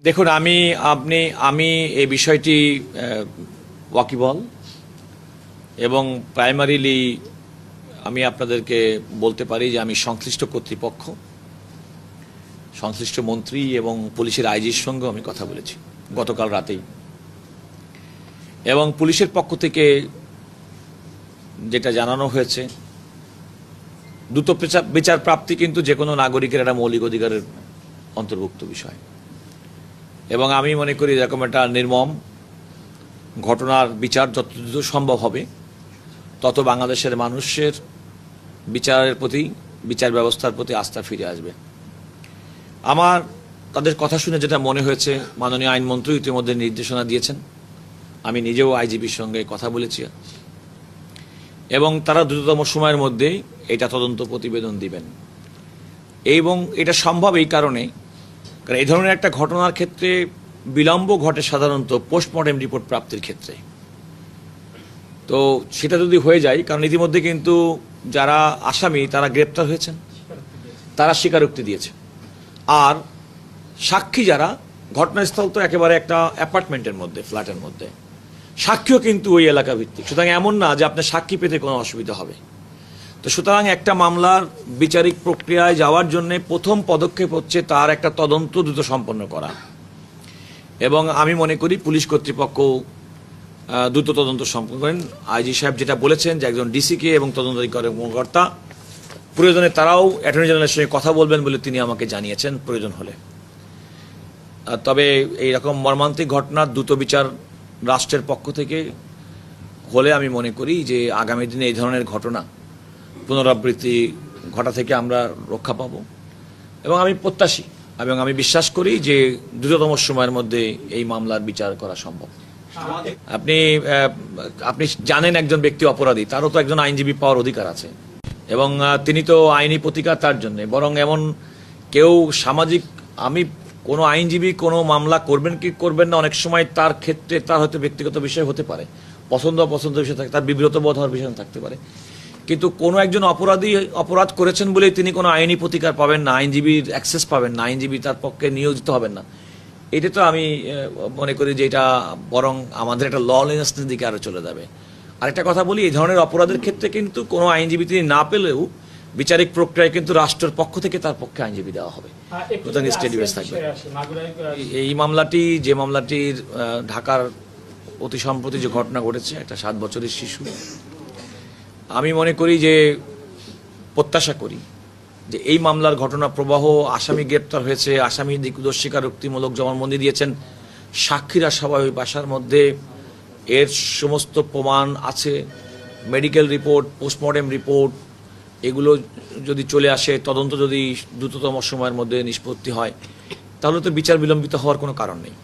দেখুন, আমি এই বিষয়টি ওয়াকিবল এবং প্রাইমারিলি আমি আপনাদেরকে বলতে পারি যে আমি সংশ্লিষ্ট কর্তৃপক্ষ, সংশ্লিষ্ট মন্ত্রী এবং পুলিশের আইজির সঙ্গে আমি কথা বলেছি গতকাল রাতেই, এবং পুলিশের পক্ষ থেকে যেটা জানানো হয়েছে, দ্রুত বিচার প্রাপ্তি কিন্তু যে কোনো নাগরিকের একটা মৌলিক অধিকারের অন্তর্ভুক্ত বিষয়, এবং আমি মনে করি এরকম একটা নির্মম ঘটনার বিচার যত দ্রুত সম্ভব হবে তত বাংলাদেশের মানুষের বিচারের প্রতি, বিচার ব্যবস্থার প্রতি আস্থা ফিরে আসবে। আমার তাদের কথা শুনে যেটা মনে হয়েছে, মাননীয় আইনমন্ত্রী ইতিমধ্যে নির্দেশনা দিয়েছেন, আমি নিজেও আইজিপির সঙ্গে কথা বলেছি, এবং তারা দ্রুততম সময়ের মধ্যেই এটা তদন্ত প্রতিবেদন দিবেন। এবং এটা সম্ভব এই কারণে, কারণ এই ধরনের একটা ঘটনার ক্ষেত্রে বিলম্ব ঘটে সাধারণত পোস্টমর্টেম রিপোর্ট প্রাপ্তির ক্ষেত্রে। তো সেটা যদি হয়ে যায়, কারণ ইতিমধ্যে কিন্তু যারা আসামি তারা গ্রেপ্তার হয়েছেন, তারা স্বীকারোক্তি দিয়েছে, আর সাক্ষী যারা, ঘটনাস্থল তো একেবারে একটা অ্যাপার্টমেন্টের মধ্যে, ফ্ল্যাটের মধ্যে, সাক্ষীও কিন্তু ওই এলাকা ভিত্তিক, সুতরাং এমন না যে আপনার সাক্ষী পেতে কোনো অসুবিধা হবে। তো সুতরাং একটা মামলার বিচারিক প্রক্রিয়ায় যাওয়ার জন্য প্রথম পদক্ষেপ হচ্ছে তার একটা তদন্ত দ্রুত সম্পন্ন করা, এবং আমি মনে করি পুলিশ কর্তৃপক্ষ দ্রুত তদন্ত সম্পন্ন করেন। আইজি সাহেব যেটা বলেছেন যে একজন ডিসিকে এবং তদন্তকারী কর্মকর্তা প্রয়োজনে তারাও অ্যাটর্নি জেনারেলের সঙ্গে কথা বলবেন বলে তিনি আমাকে জানিয়েছেন প্রয়োজন হলে। তবে এইরকম মর্মান্তিক ঘটনার দ্রুত বিচার রাষ্ট্রের পক্ষ থেকে হলে আমি মনে করি যে আগামী দিনে এই ধরনের ঘটনা পুনরাবৃত্তি ঘটা থেকে আমরা রক্ষা পাব, এবং আমি প্রত্যাশী এবং আমি বিশ্বাস করি যে দ্রুততম সময়ের মধ্যে এই মামলার বিচার করা সম্ভব। আপনি জানেন একজন ব্যক্তি অপরাধী, তারও তো একজন আইনজীবী পাওয়ার অধিকার আছে, এবং তিনি তো আইনি প্রতিকার তার জন্য, বরং এমন কেউ সামাজিক, আমি কোনো আইনজীবী কোনো মামলা করবেন কি করবেন না, অনেক সময় তার ক্ষেত্রে তার হয়তো ব্যক্তিগত বিষয় হতে পারে, পছন্দ অপছন্দের বিষয় থাকে, তার বিব্রত বোধ হওয়ার বিষয় থাকতে পারে, কিন্তু কোনো একজন অপরাধী অপরাধ করেছেন বলেই তিনি কোনো আইনি প্রতিকার পাবেন না, আইনজীবীর অ্যাক্সেস পাবেন না, আইনজীবী তার পক্ষে নিয়োজিত হবেন না। এটা তো আমি মনে করি যে এটা বরং আমাদের একটা ললেসনেসের দিকে আরো চলে যাবে। আরেকটা কথা বলি, এই ধরনের অপরাধের ক্ষেত্রে কিন্তু কোনো আইনজীবী তিনি না পেলেও বিচারিক প্রক্রিয়ায় কিন্তু রাষ্ট্রের পক্ষ থেকে তার পক্ষে আইনজীবী দেওয়া হবে, থাকবে। এই মামলাটি, যে মামলাটির ঢাকার অতি সম্প্রতি যে ঘটনা ঘটেছে, একটা 7 বছরের শিশু, আমি মনে করি যে, প্রত্যাশা করি যে এই মামলার ঘটনা প্রবাহ, আসামি গ্রেপ্তার হয়েছে, আসামি দোষ স্বীকারোক্তিমূলক জবানবন্দি দিয়েছেন, সাক্ষীরা সবাই ওই বাসার মধ্যে, এর সমস্ত প্রমাণ আছে, মেডিকেল রিপোর্ট, পোস্টমর্টেম রিপোর্ট, এগুলো যদি চলে আসে, তদন্ত যদি দ্রুততম সময়ের মধ্যে নিষ্পত্তি হয়, তাহলে তো বিচার বিলম্বিত হওয়ার কোনো কারণ নেই।